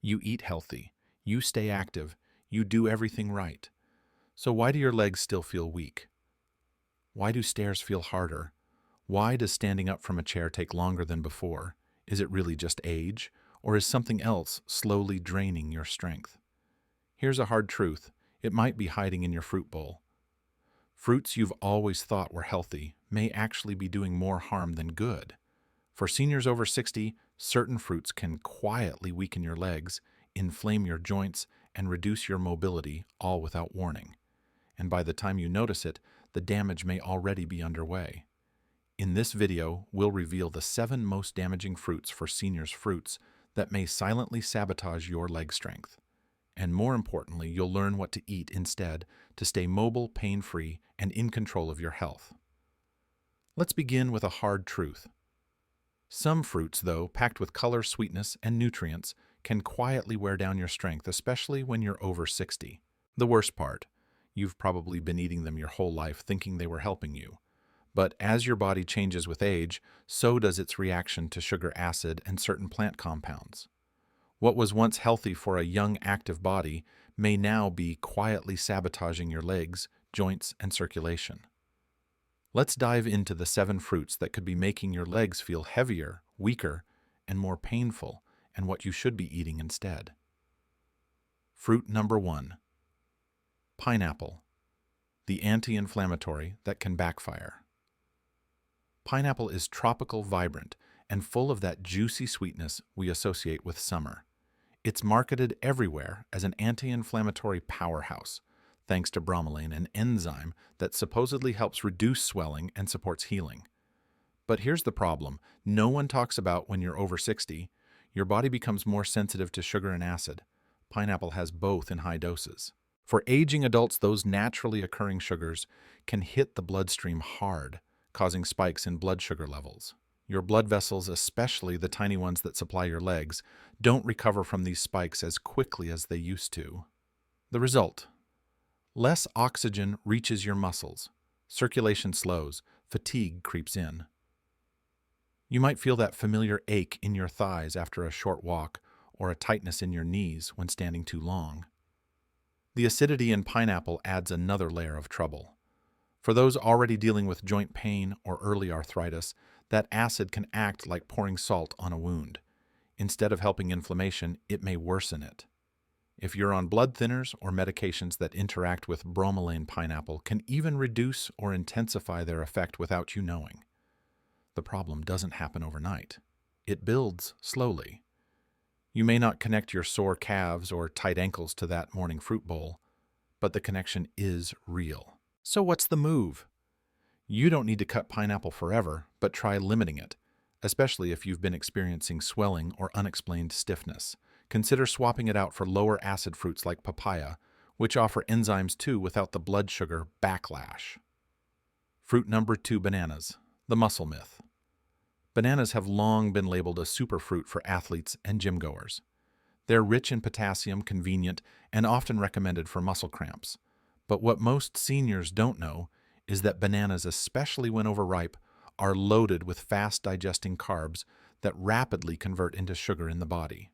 You eat healthy, you stay active, you do everything right. So why do your legs still feel weak? Why do stairs feel harder? Why does standing up from a chair take longer than before? Is it really just age, or is something else slowly draining your strength? Here's a hard truth. It might be hiding in your fruit bowl. Fruits you've always thought were healthy may actually be doing more harm than good. For seniors over 60, certain fruits can quietly weaken your legs, inflame your joints, and reduce your mobility, all without warning. And by the time you notice it, the damage may already be underway. In this video, we'll reveal the 7 most damaging fruits for seniors' fruits that may silently sabotage your leg strength. And more importantly, you'll learn what to eat instead to stay mobile, pain-free, and in control of your health. Let's begin with a hard truth. Some fruits, though, packed with color, sweetness, and nutrients, can quietly wear down your strength, especially when you're over 60. The worst part, you've probably been eating them your whole life thinking they were helping you. But as your body changes with age, so does its reaction to sugar, acid, and certain plant compounds. What was once healthy for a young, active body may now be quietly sabotaging your legs, joints, and circulation. Let's dive into the 7 fruits that could be making your legs feel heavier, weaker, and more painful, and what you should be eating instead. Fruit number 1. Pineapple, the anti-inflammatory that can backfire. Pineapple is tropical, vibrant, and full of that juicy sweetness we associate with summer. It's marketed everywhere as an anti-inflammatory powerhouse, thanks to bromelain, an enzyme that supposedly helps reduce swelling and supports healing. But here's the problem. No one talks about when you're over 60, your body becomes more sensitive to sugar and acid. Pineapple has both in high doses. For aging adults, those naturally occurring sugars can hit the bloodstream hard, causing spikes in blood sugar levels. Your blood vessels, especially the tiny ones that supply your legs, don't recover from these spikes as quickly as they used to. The result: less oxygen reaches your muscles, circulation slows, fatigue creeps in. You might feel that familiar ache in your thighs after a short walk, or a tightness in your knees when standing too long. The acidity in pineapple adds another layer of trouble. For those already dealing with joint pain or early arthritis, that acid can act like pouring salt on a wound. Instead of helping inflammation, it may worsen it. If you're on blood thinners or medications that interact with bromelain, pineapple can even reduce or intensify their effect without you knowing. The problem doesn't happen overnight. It builds slowly. You may not connect your sore calves or tight ankles to that morning fruit bowl, but the connection is real. So what's the move? You don't need to cut pineapple forever, but try limiting it, especially if you've been experiencing swelling or unexplained stiffness. Consider swapping it out for lower acid fruits like papaya, which offer enzymes too without the blood sugar backlash. Fruit number 2, bananas, the muscle myth. Bananas have long been labeled a superfruit for athletes and gym goers. They're rich in potassium, convenient, and often recommended for muscle cramps. But what most seniors don't know is that bananas, especially when overripe, are loaded with fast-digesting carbs that rapidly convert into sugar in the body.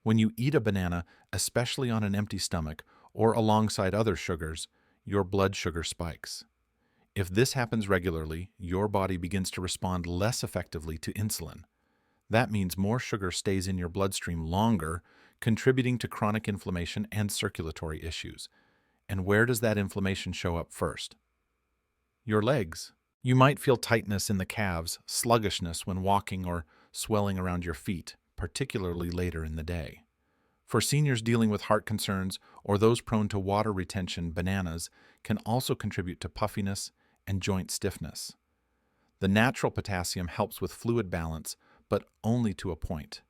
When you eat a banana, especially on an empty stomach or alongside other sugars, your blood sugar spikes. If this happens regularly, your body begins to respond less effectively to insulin. That means more sugar stays in your bloodstream longer, contributing to chronic inflammation and circulatory issues. And where does that inflammation show up first? Your legs. You might feel tightness in the calves, sluggishness when walking, or swelling around your feet, particularly later in the day. For seniors dealing with heart concerns or those prone to water retention, bananas can also contribute to puffiness and joint stiffness. The natural potassium helps with fluid balance, but only to a point.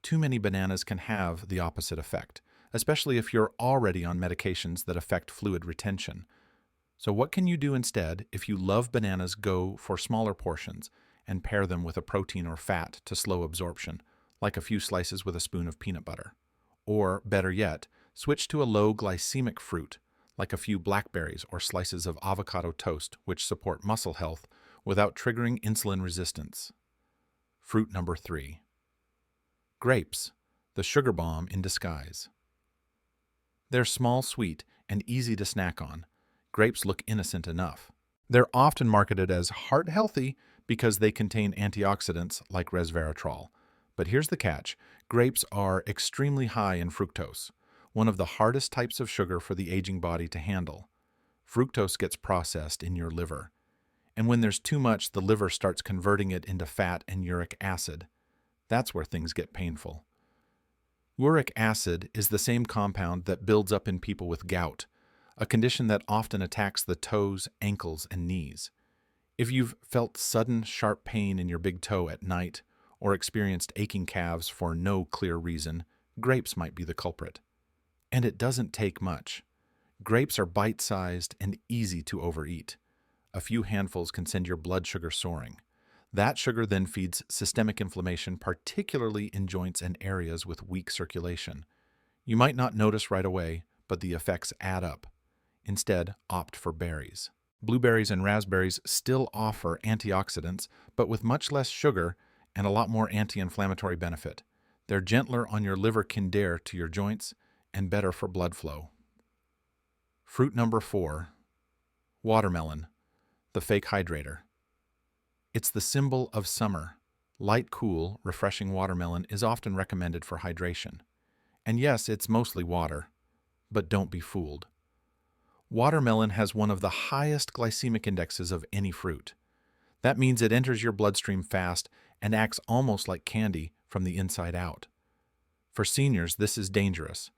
Too many bananas can have the opposite effect, especially if you're already on medications that affect fluid retention. So what can you do instead? If you love bananas, go for smaller portions and pair them with a protein or fat to slow absorption, like a few slices with a spoon of peanut butter. Or, better yet, switch to a low glycemic fruit, like a few blackberries or slices of avocado toast, which support muscle health without triggering insulin resistance. Fruit number 3. Grapes, the sugar bomb in disguise. They're small, sweet, and easy to snack on. Grapes look innocent enough. They're often marketed as heart-healthy because they contain antioxidants like resveratrol. But here's the catch. Grapes are extremely high in fructose, one of the hardest types of sugar for the aging body to handle. Fructose gets processed in your liver, and when there's too much, the liver starts converting it into fat and uric acid. That's where things get painful. Uric acid is the same compound that builds up in people with gout, a condition that often attacks the toes, ankles, and knees. If you've felt sudden, sharp pain in your big toe at night or experienced aching calves for no clear reason, grapes might be the culprit. And it doesn't take much. Grapes are bite-sized and easy to overeat. A few handfuls can send your blood sugar soaring. That sugar then feeds systemic inflammation, particularly in joints and areas with weak circulation. You might not notice right away, but the effects add up. Instead, opt for berries. Blueberries and raspberries still offer antioxidants, but with much less sugar and a lot more anti-inflammatory benefit. They're gentler on your liver kindare to your joints and better for blood flow. Fruit number 4, watermelon, the fake hydrator. It's the symbol of summer. Light, cool, refreshing watermelon is often recommended for hydration. And yes, it's mostly water, but don't be fooled. Watermelon has one of the highest glycemic indexes of any fruit. That means it enters your bloodstream fast and acts almost like candy from the inside out. For seniors, this is dangerous.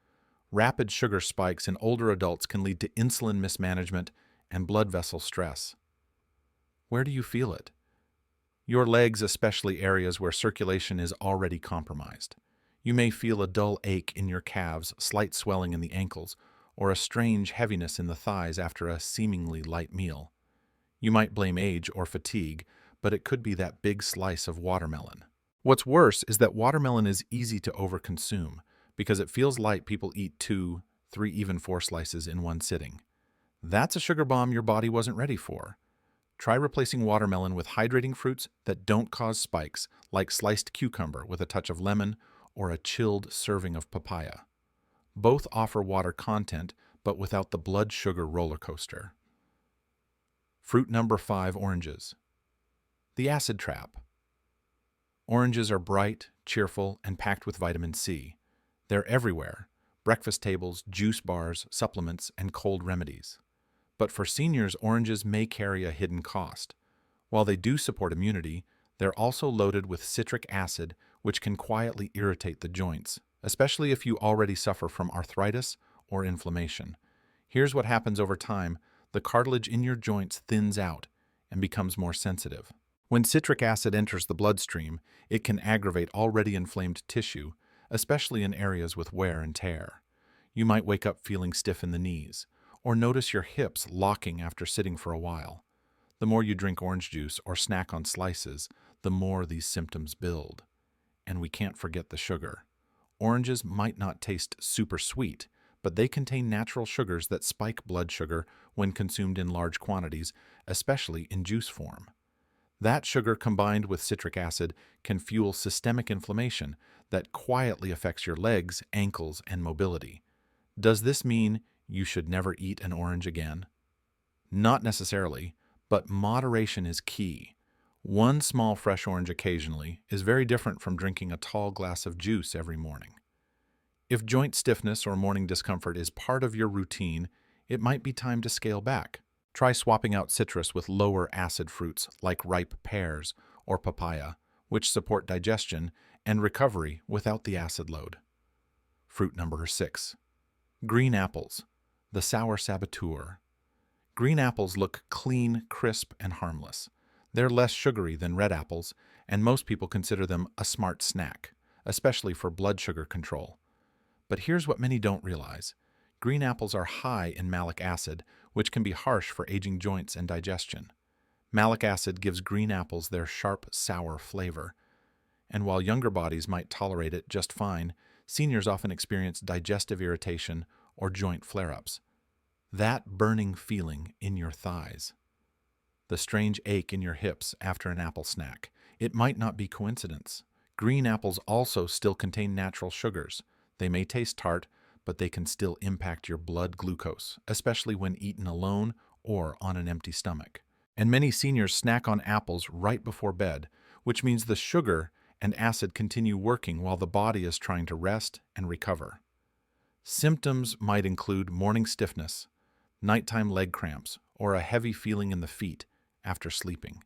Rapid sugar spikes in older adults can lead to insulin mismanagement and blood vessel stress. Where do you feel it? Your legs, especially areas where circulation is already compromised. You may feel a dull ache in your calves, slight swelling in the ankles, or a strange heaviness in the thighs after a seemingly light meal. You might blame age or fatigue, but it could be that big slice of watermelon. What's worse is that watermelon is easy to overconsume. Because it feels light, people eat 2, 3, even 4 slices in one sitting. That's a sugar bomb your body wasn't ready for. Try replacing watermelon with hydrating fruits that don't cause spikes, like sliced cucumber with a touch of lemon or a chilled serving of papaya. Both offer water content, but without the blood sugar roller coaster. Fruit number 5, oranges. The acid trap. Oranges are bright, cheerful, and packed with vitamin C. They're everywhere: breakfast tables, juice bars, supplements, and cold remedies. But for seniors, oranges may carry a hidden cost. While they do support immunity, they're also loaded with citric acid, which can quietly irritate the joints, especially if you already suffer from arthritis or inflammation. Here's what happens over time: the cartilage in your joints thins out and becomes more sensitive. When citric acid enters the bloodstream, it can aggravate already inflamed tissue, especially in areas with wear and tear. You might wake up feeling stiff in the knees, or notice your hips locking after sitting for a while. The more you drink orange juice or snack on slices, the more these symptoms build. And we can't forget the sugar. Oranges might not taste super sweet, but they contain natural sugars that spike blood sugar when consumed in large quantities, especially in juice form. That sugar combined with citric acid can fuel systemic inflammation that quietly affects your legs, ankles, and mobility. Does this mean you should never eat an orange again? Not necessarily, but moderation is key. One small fresh orange occasionally is very different from drinking a tall glass of juice every morning. If joint stiffness or morning discomfort is part of your routine, it might be time to scale back. Try swapping out citrus with lower acid fruits like ripe pears or papaya, which support digestion and recovery without the acid load. Fruit number 6. Green apples, the sour saboteur. Green apples look clean, crisp, and harmless. They're less sugary than red apples, and most people consider them a smart snack, especially for blood sugar control. But here's what many don't realize. Green apples are high in malic acid, which can be harsh for aging joints and digestion. Malic acid gives green apples their sharp, sour flavor. And while younger bodies might tolerate it just fine, seniors often experience digestive irritation or joint flare-ups. That burning feeling in your thighs. The strange ache in your hips after an apple snack. It might not be coincidence. Green apples also still contain natural sugars. They may taste tart, but they can still impact your blood glucose, especially when eaten alone or on an empty stomach. And many seniors snack on apples right before bed, which means the sugar and acid continue working while the body is trying to rest and recover. Symptoms might include morning stiffness, nighttime leg cramps, or a heavy feeling in the feet after sleeping.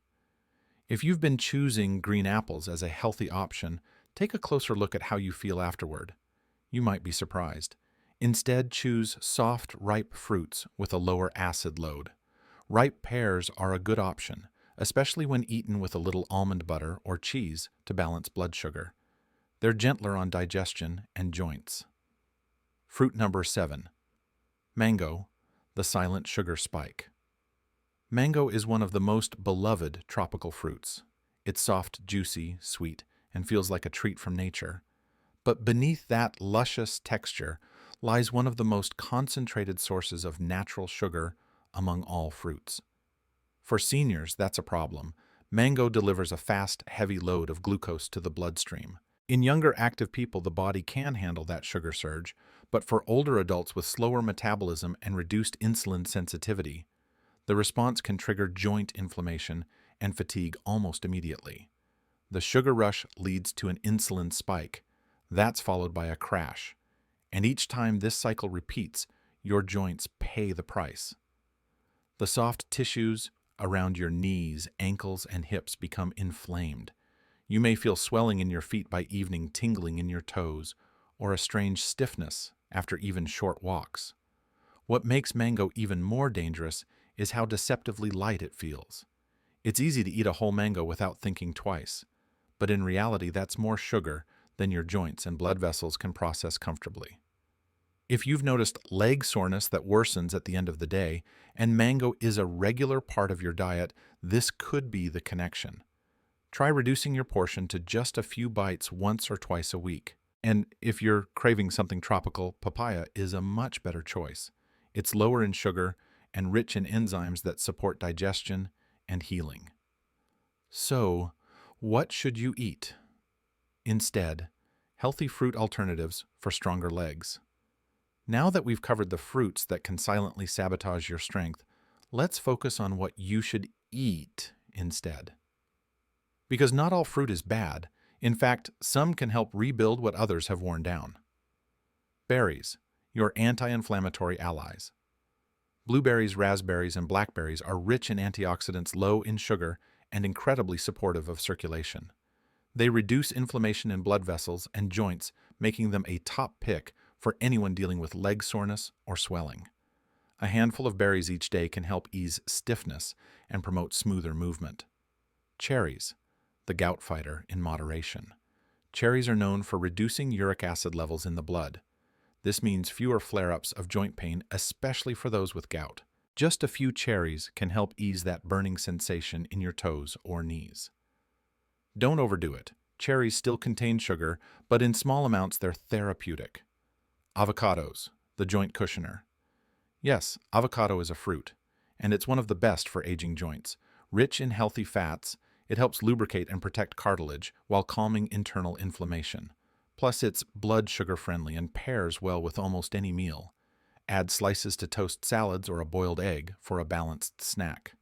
If you've been choosing green apples as a healthy option, take a closer look at how you feel afterward. You might be surprised. Instead, choose soft, ripe fruits with a lower acid load. Ripe pears are a good option, especially when eaten with a little almond butter or cheese to balance blood sugar. They're gentler on digestion and joints. Fruit number 7. Mango, the silent sugar spike. Mango is one of the most beloved tropical fruits. It's soft, juicy, sweet, and feels like a treat from nature. But beneath that luscious texture lies one of the most concentrated sources of natural sugar among all fruits. For seniors, that's a problem. Mango delivers a fast, heavy load of glucose to the bloodstream. In younger, active people, the body can handle that sugar surge, but for older adults with slower metabolism and reduced insulin sensitivity, the response can trigger joint inflammation and fatigue almost immediately. The sugar rush leads to an insulin spike. That's followed by a crash. And each time this cycle repeats, your joints pay the price. The soft tissues around your knees, ankles, and hips become inflamed. You may feel swelling in your feet by evening, tingling in your toes, or a strange stiffness after even short walks. What makes mango even more dangerous is how deceptively light it feels. It's easy to eat a whole mango without thinking twice, but in reality that's more sugar than your joints and blood vessels can process comfortably. If you've noticed leg soreness that worsens at the end of the day, and mango is a regular part of your diet, this could be the connection. Try reducing your portion to just a few bites once or twice a week. And if you're craving something tropical, papaya is a much better choice. It's lower in sugar and rich in enzymes that support digestion and healing. So, what should you eat? Instead, healthy fruit alternatives for stronger legs. Now that we've covered the fruits that can silently sabotage your strength, let's focus on what you should eat instead. Because not all fruit is bad. In fact, some can help rebuild what others have worn down. Berries, your anti-inflammatory allies. Blueberries, raspberries, and blackberries are rich in antioxidants, low in sugar, and incredibly supportive of circulation. They reduce inflammation in blood vessels and joints, making them a top pick for anyone dealing with leg soreness or swelling. A handful of berries each day can help ease stiffness and promote smoother movement. Cherries, the gout fighter in moderation. Cherries are known for reducing uric acid levels in the blood. This means fewer flare-ups of joint pain, especially for those with gout. Just a few cherries can help ease that burning sensation in your toes or knees. Don't overdo it. Cherries still contain sugar, but in small amounts they're therapeutic. Avocados, the joint cushioner. Yes, avocado is a fruit, and it's one of the best for aging joints. Rich in healthy fats, it helps lubricate and protect cartilage while calming internal inflammation. Plus, it's blood sugar friendly and pairs well with almost any meal. Add slices to toast salads or a boiled egg for a balanced snack.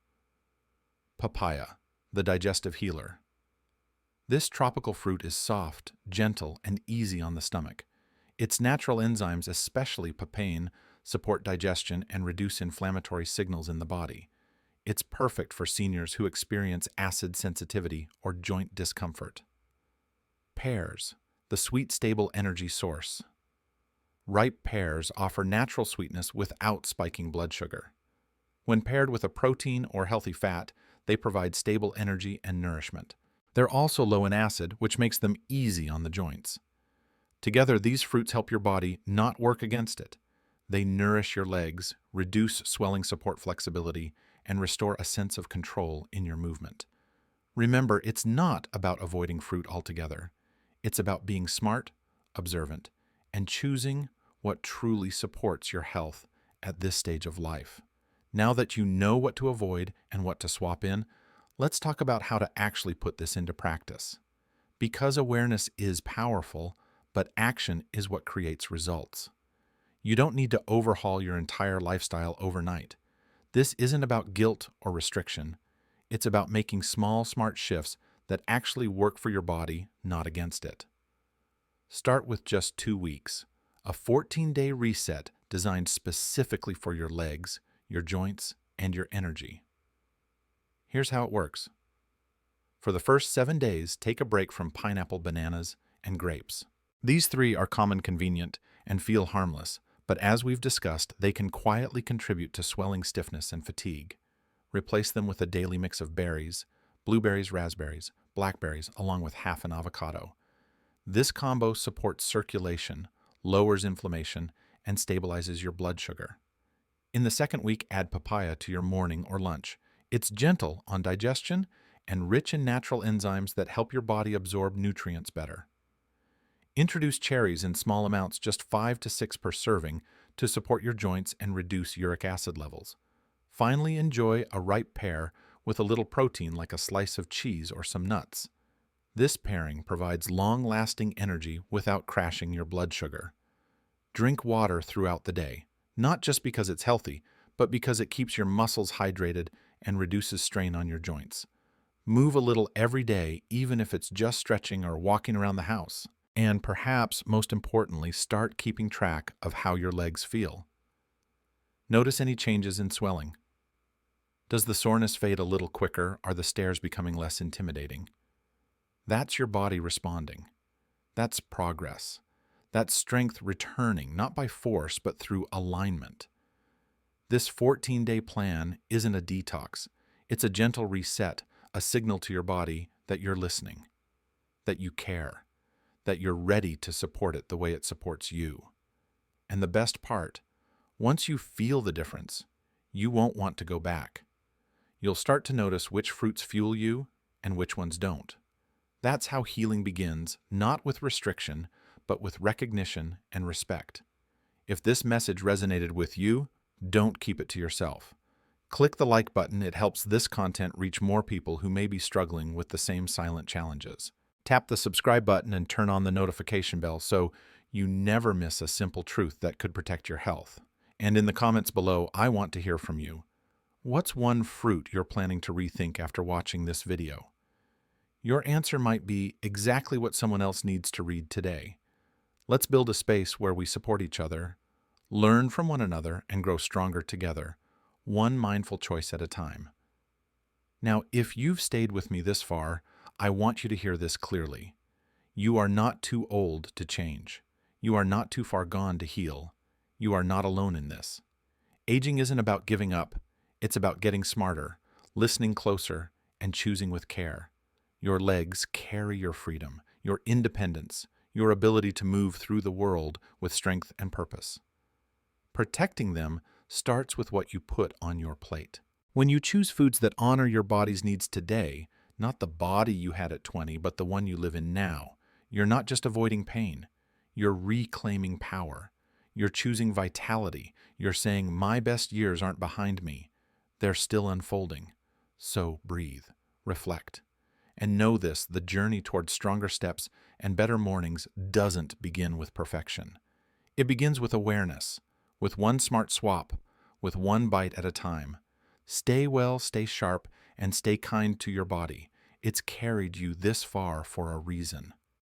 Papaya, the digestive healer. This tropical fruit is soft, gentle, and easy on the stomach. Its natural enzymes, especially papain, support digestion and reduce inflammatory signals in the body. It's perfect for seniors who experience acid sensitivity or joint discomfort. Pears, the sweet, stable energy source. Ripe pears offer natural sweetness without spiking blood sugar. When paired with a protein or healthy fat, they provide stable energy and nourishment. They're also low in acid, which makes them easy on the joints. Together, these fruits help your body not work against it. They nourish your legs, reduce swelling, support flexibility, and restore a sense of control in your movement. Remember, it's not about avoiding fruit altogether. It's about being smart, observant, and choosing what truly supports your health at this stage of life. Now that you know what to avoid and what to swap in, let's talk about how to actually put this into practice. Because awareness is powerful, but action is what creates results. You don't need to overhaul your entire lifestyle overnight. This isn't about guilt or restriction. It's about making small, smart shifts that actually work for your body, not against it. Start with just 2 weeks, a 14-day reset designed specifically for your legs, your joints, and your energy. Here's how it works. For the first 7 days, take a break from pineapple, bananas, and grapes. These 3 are common convenient and feel harmless, but as we've discussed, they can quietly contribute to swelling, stiffness, and fatigue. Replace them with a daily mix of berries, blueberries, raspberries, blackberries, along with half an avocado. This combo supports circulation, lowers inflammation, and stabilizes your blood sugar. In the second week, add papaya to your morning or lunch. It's gentle on digestion and rich in natural enzymes that help your body absorb nutrients better. Introduce cherries in small amounts, just 5 to 6 per serving, to support your joints and reduce uric acid levels. Finally, enjoy a ripe pear with a little protein like a slice of cheese or some nuts. This pairing provides long-lasting energy without crashing your blood sugar. Drink water throughout the day, not just because it's healthy, but because it keeps your muscles hydrated and reduces strain on your joints. Move a little every day, even if it's just stretching or walking around the house. And perhaps most importantly, start keeping track of how your legs feel. Notice any changes in swelling. Does the soreness fade a little quicker? Are the stairs becoming less intimidating? That's your body responding. That's progress. That's strength returning, not by force, but through alignment. This 14-day plan isn't a detox. It's a gentle reset, a signal to your body that you're listening, that you care, that you're ready to support it the way it supports you. And the best part, once you feel the difference, you won't want to go back. You'll start to notice which fruits fuel you and which ones don't. That's how healing begins, not with restriction, but with recognition and respect. If this message resonated with you, don't keep it to yourself. Click the like button. It helps this content reach more people who may be struggling with the same silent challenges. Tap the subscribe button and turn on the notification bell so you never miss a simple truth that could protect your health. And in the comments below, I want to hear from you. What's one fruit you're planning to rethink after watching this video? Your answer might be exactly what someone else needs to read today. Let's build a space where we support each other, learn from one another, and grow stronger together, one mindful choice at a time. Now, if you've stayed with me this far, I want you to hear this clearly. You are not too old to change. You are not too far gone to heal. You are not alone in this. Aging isn't about giving up. It's about getting smarter, listening closer, and choosing with care. Your legs carry your freedom, your independence, your ability to move through the world with strength and purpose. Protecting them starts with what you put on your plate. When you choose foods that honor your body's needs today, not the body you had at 20, but the one you live in now, you're not just avoiding pain. You're reclaiming power. You're choosing vitality. You're saying, my best years aren't behind me. They're still unfolding. So breathe, reflect, and know this: the journey towards stronger steps and better mornings doesn't begin with perfection. It begins with awareness, with one smart swap, with one bite at a time. Stay well, stay sharp, and stay kind to your body. It's carried you this far for a reason.